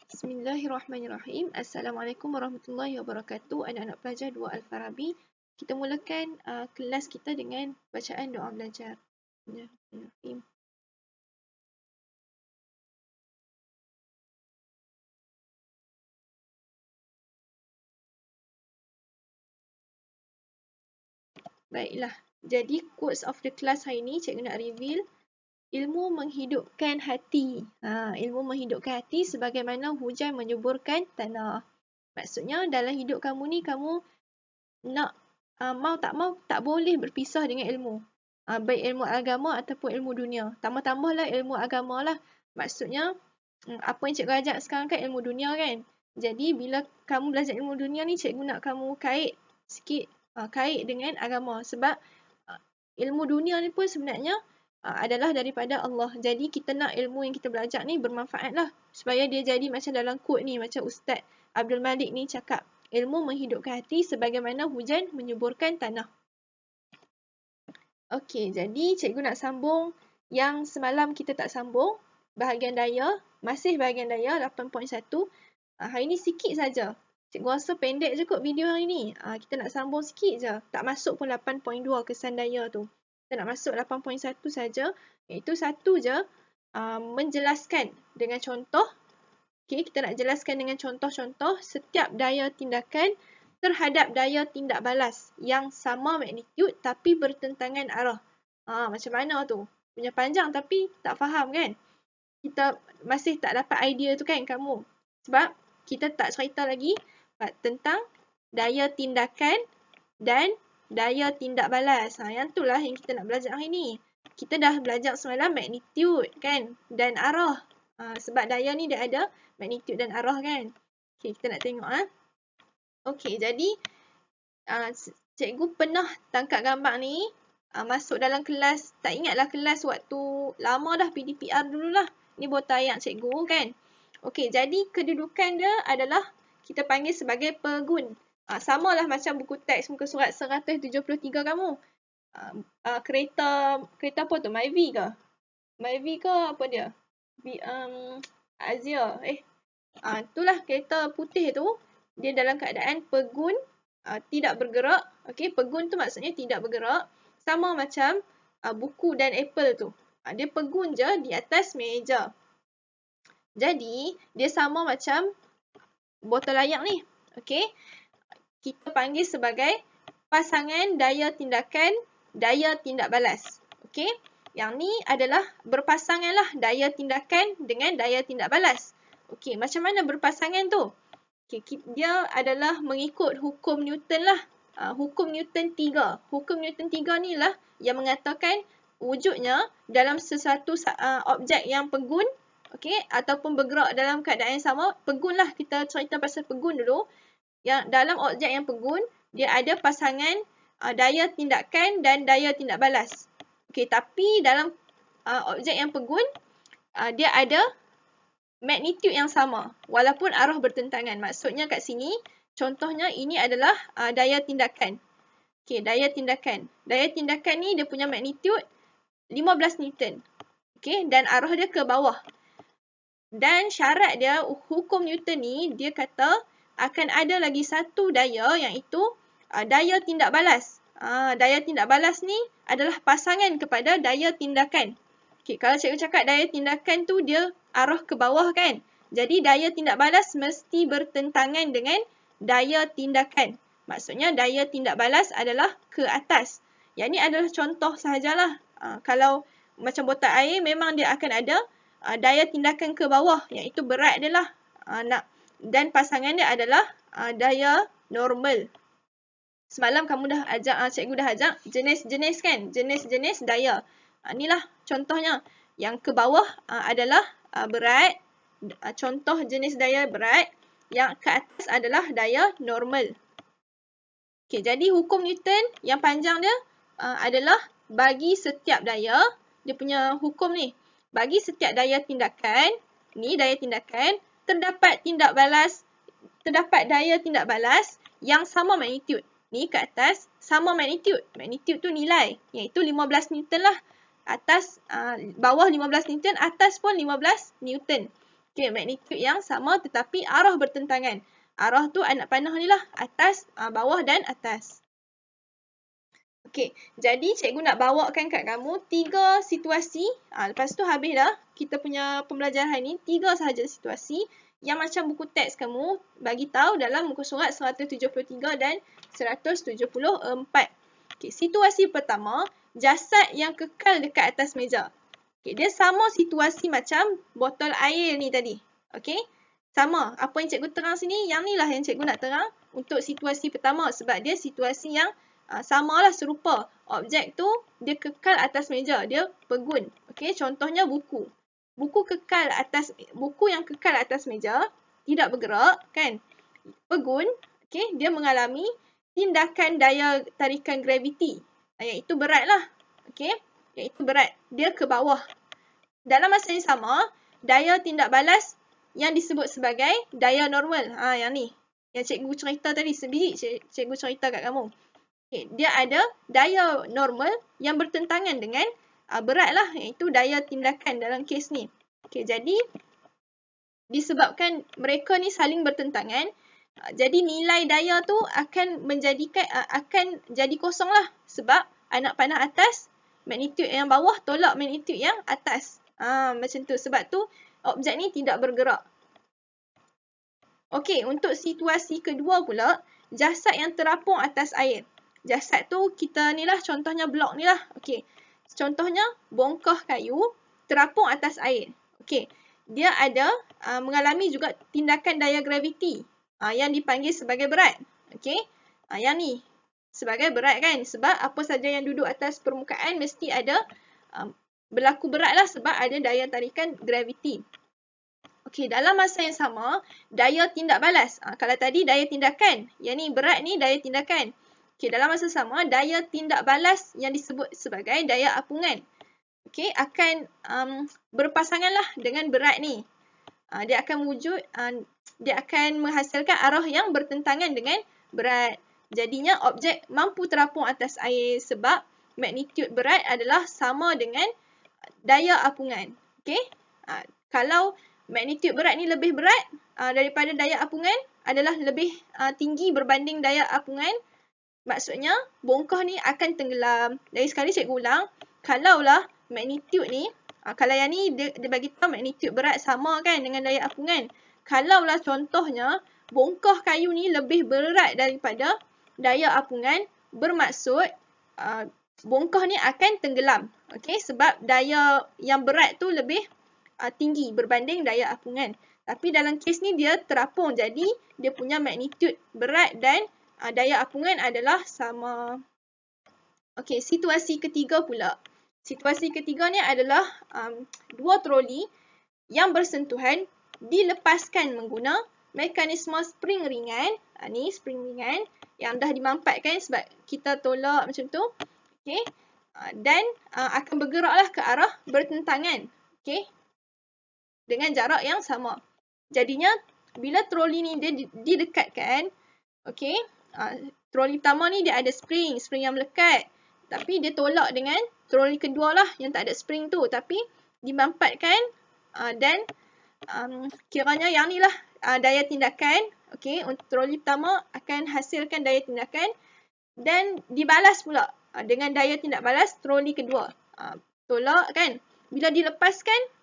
Bismillahirrahmanirrahim. Assalamualaikum warahmatullahi wabarakatuh. Anak-anak pelajar 2 Al-Farabi. Kita mulakan kelas kita dengan bacaan doa belajar. Bismillahirrahmanirrahim. Baiklah. Jadi quotes of the class hari ini cikgu nak reveal ilmu menghidupkan hati. Ilmu menghidupkan hati sebagaimana hujan menyuburkan tanah. Maksudnya dalam hidup kamu ni kamu nak mau tak boleh berpisah dengan ilmu. Baik ilmu agama ataupun ilmu dunia. Tambah-tambahlah ilmu agama lah. Maksudnya apa yang cikgu ajar sekarang kan ilmu dunia kan. Jadi bila kamu belajar ilmu dunia ni cikgu nak kamu kait sikit kait dengan agama. Sebab ilmu dunia ni pun sebenarnya adalah daripada Allah. Jadi kita nak ilmu yang kita belajar ni bermanfaat lah. Supaya dia jadi macam dalam quote ni. Macam Ustaz Abdul Malik ni cakap. Ilmu menghidupkan hati sebagaimana hujan menyuburkan tanah. Okey, jadi cikgu nak sambung yang semalam kita tak sambung. Bahagian daya. Masih bahagian daya 8.1. Hari ni sikit saja. Cikgu rasa pendek je kot video hari ni. Kita nak sambung sikit je. Tak masuk pun 8.2 kesan daya tu. Kita nak masuk 8.1 saja. Iaitu satu je. Menjelaskan dengan contoh. Okay, kita nak jelaskan dengan contoh-contoh setiap daya tindakan terhadap daya tindak balas yang sama magnitude tapi bertentangan arah. Macam mana tu? Punya panjang tapi tak faham kan? Kita masih tak dapat idea tu kan kamu? Sebab kita tak cerita lagi tentang daya tindakan dan daya tindak balas. Yang tu lah yang kita nak belajar hari ni. Kita dah belajar semalam magnitude kan? Dan arah. Sebab daya ni dia ada magnitude dan arah kan. Okay, kita nak tengok Okay, jadi cikgu pernah tangkap gambar ni masuk dalam kelas, tak ingatlah kelas waktu lama dah PDPR dululah. Ni botol ayak cikgu kan. Okay, jadi kedudukan dia adalah kita panggil sebagai pegun. Samalah macam buku teks muka surat 173 kamu. Kereta apa tu? Myvi ke? Myvi ke apa dia? Azia. Itulah kereta putih tu. Dia dalam keadaan pegun, tidak bergerak. Okay, pegun tu maksudnya tidak bergerak. Sama macam buku dan apple tu. Dia pegun je di atas meja. Jadi, dia sama macam botol ayak ni. Okay. Kita panggil sebagai pasangan daya tindakan, daya tindak balas. Okay. Yang ni adalah berpasangan lah daya tindakan dengan daya tindak balas. Okay, macam mana berpasangan tu? Okay, dia adalah mengikut hukum Newton lah. Hukum Newton 3. Hukum Newton 3 ni lah yang mengatakan wujudnya dalam sesuatu objek yang pegun, okay, ataupun bergerak dalam keadaan yang sama. Pegun lah, kita cerita pasal pegun dulu. Yang dalam objek yang pegun, dia ada pasangan daya tindakan dan daya tindak balas. Okay, tapi dalam objek yang pegun, dia ada magnitude yang sama walaupun arah bertentangan. Maksudnya kat sini, contohnya ini adalah daya tindakan. Okay, daya tindakan. Daya tindakan ni dia punya magnitude 15 Newton. Okay, dan arah dia ke bawah. Dan syarat dia, hukum Newton ni, dia kata akan ada lagi satu daya iaitu daya tindak balas. Daya tindak balas ni adalah pasangan kepada daya tindakan. Okay, kalau cikgu cakap daya tindakan tu dia arah ke bawah kan. Jadi daya tindak balas mesti bertentangan dengan daya tindakan. Maksudnya daya tindak balas adalah ke atas. Yang ni adalah contoh sahajalah. Kalau macam botol air memang dia akan ada daya tindakan ke bawah. Iaitu berat dia lah. Dan pasangan dia adalah daya normal. Semalam kamu dah ajak, cikgu dah ajak jenis-jenis kan. Jenis-jenis daya. Inilah contohnya. Yang ke bawah adalah berat. Contoh jenis daya berat. Yang ke atas adalah daya normal. Okay, jadi hukum Newton yang panjang dia adalah bagi setiap daya. Dia punya hukum ni. Bagi setiap daya tindakan. Ni daya tindakan. Terdapat daya tindak balas yang sama magnitude. Ni ke atas sama magnitude. Magnitude tu nilai. Iaitu 15 Newton lah. Atas, bawah 15 Newton, atas pun 15 Newton. Okey, magnitude yang sama tetapi arah bertentangan. Arah tu anak panah ni lah, atas, bawah dan atas. Okey, jadi cikgu nak bawakan kat kamu 3 situasi. Lepas tu habis dah kita punya pembelajaran hari ni. 3 sahaja situasi yang macam buku teks kamu bagi tahu dalam muka surat 173 dan 174. Okey, situasi pertama, jasad yang kekal dekat atas meja. Okey, dia sama situasi macam botol air ni tadi. Okey, sama. Apa yang cikgu terang sini, yang ni lah yang cikgu nak terang untuk situasi pertama sebab dia situasi yang samalah, serupa. Objek tu dia kekal atas meja, dia pegun. Okey, contohnya buku. Buku yang kekal atas meja, tidak bergerak, kan? Pegun, okey, dia mengalami tindakan daya tarikan graviti. Iaitu berat lah. Okey, iaitu berat. Dia ke bawah. Dalam masa yang sama, daya tindak balas yang disebut sebagai daya normal. Yang ni. Yang cikgu cerita tadi, sebiji cikgu cerita kat kamu. Okay, dia ada daya normal yang bertentangan dengan berat lah, iaitu daya tindakan dalam kes ni. Okay, jadi disebabkan mereka ni saling bertentangan, jadi nilai daya tu akan jadi kosong lah sebab anak panah atas, magnitude yang bawah tolak magnitude yang atas. Macam tu. Sebab tu objek ni tidak bergerak. Okey, untuk situasi kedua pula, jasad yang terapung atas air. Jasad tu kita ni lah, contohnya blok ni lah. Okey, contohnya bongkah kayu terapung atas air. Okey, dia ada mengalami juga tindakan daya graviti yang dipanggil sebagai berat. Okey, yang ni sebagai berat kan, sebab apa saja yang duduk atas permukaan mesti ada berlaku berat lah sebab ada daya tarikan graviti. Okey, dalam masa yang sama, daya tindak balas. Kalau tadi daya tindakan, yang ni berat ni daya tindakan. Okey, dalam masa sama, daya tindak balas yang disebut sebagai daya apungan. Okey, akan berpasangan lah dengan berat ni. Dia akan menghasilkan arah yang bertentangan dengan berat. Jadinya objek mampu terapung atas air sebab magnitude berat adalah sama dengan daya apungan. Okey? Kalau magnitude berat ni lebih berat daripada daya apungan, adalah lebih tinggi berbanding daya apungan, maksudnya bongkah ni akan tenggelam. Dari sekali cikgu ulang, kalaulah magnitude ni, kalau yang ni dia bagi tahu magnitude berat sama kan dengan daya apungan. Kalaulah contohnya bongkah kayu ni lebih berat daripada daya apungan, bermaksud bongkah ni akan tenggelam. Okey, sebab daya yang berat tu lebih tinggi berbanding daya apungan. Tapi dalam kes ni dia terapung, jadi dia punya magnitude berat dan daya apungan adalah sama. Okey, situasi ketiga pula. Situasi ketiga ni adalah dua troli yang bersentuhan dilepaskan mengguna mekanisme spring ringan. Ni spring ringan yang dah dimampatkan sebab kita tolak macam tu. Okey. Dan akan bergeraklah ke arah bertentangan. Okey. Dengan jarak yang sama. Jadinya bila troli ni dia didekatkan, okey, troli pertama ni dia ada spring yang melekat. Tapi dia tolak dengan troli kedua lah yang tak ada spring tu. Tapi dimampatkan dan kiranya yang ni lah daya tindakan. Okey, untuk troli pertama akan hasilkan daya tindakan dan dibalas pula dengan daya tindak balas troli kedua. Tolak kan. Bila dilepaskan,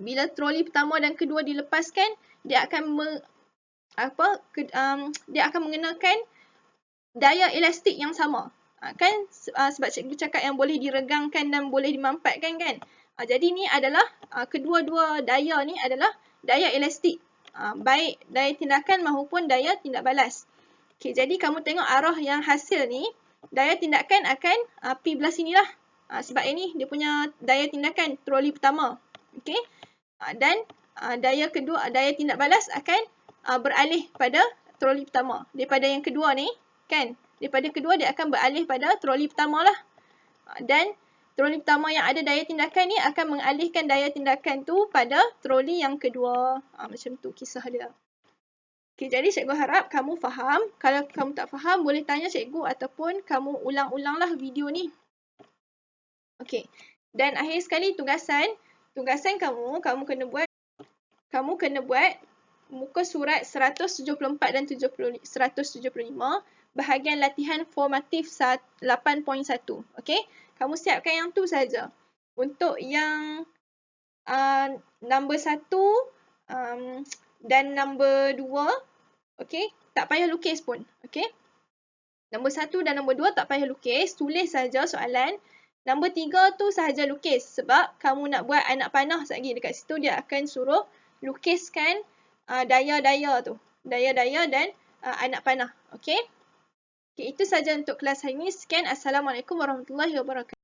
bila troli pertama dan kedua dilepaskan, dia akan dia akan mengenakan daya elastik yang sama. Kan sebab cikgu cakap yang boleh diregangkan dan boleh dimampatkan kan. Jadi ni adalah kedua-dua daya ni adalah daya elastik. Baik daya tindakan maupun daya tindak balas. Okey, jadi kamu tengok arah yang hasil ni, daya tindakan akan pi belah sini lah. Sebab ini dia punya daya tindakan troli pertama. Okey. Dan daya kedua, daya tindak balas akan beralih pada troli pertama. Daripada yang kedua ni, kan? Daripada kedua dia akan beralih pada troli pertama lah. Dan troli pertama yang ada daya tindakan ni akan mengalihkan daya tindakan tu pada troli yang kedua. Macam tu kisah dia. Okay, jadi cikgu harap kamu faham. Kalau kamu tak faham, boleh tanya cikgu ataupun kamu ulang-ulanglah video ni. Okay. Dan akhir sekali tugasan kamu kena buat kamu kena buat muka surat 174 dan 175 bahagian latihan formatif 8.1. Okey, kamu siapkan yang tu saja. Untuk yang nombor 1 dan nombor 2, okey, tak payah lukis pun. Okey. Nombor 1 dan nombor 2 tak payah lukis, tulis saja soalan. Nombor 3 tu sahaja lukis sebab kamu nak buat anak panah lagi dekat situ, dia akan suruh lukiskan daya-daya tu. Daya-daya dan anak panah. Okey. Okey, itu saja untuk kelas hari ini. Sekian. Assalamualaikum warahmatullahi wabarakatuh.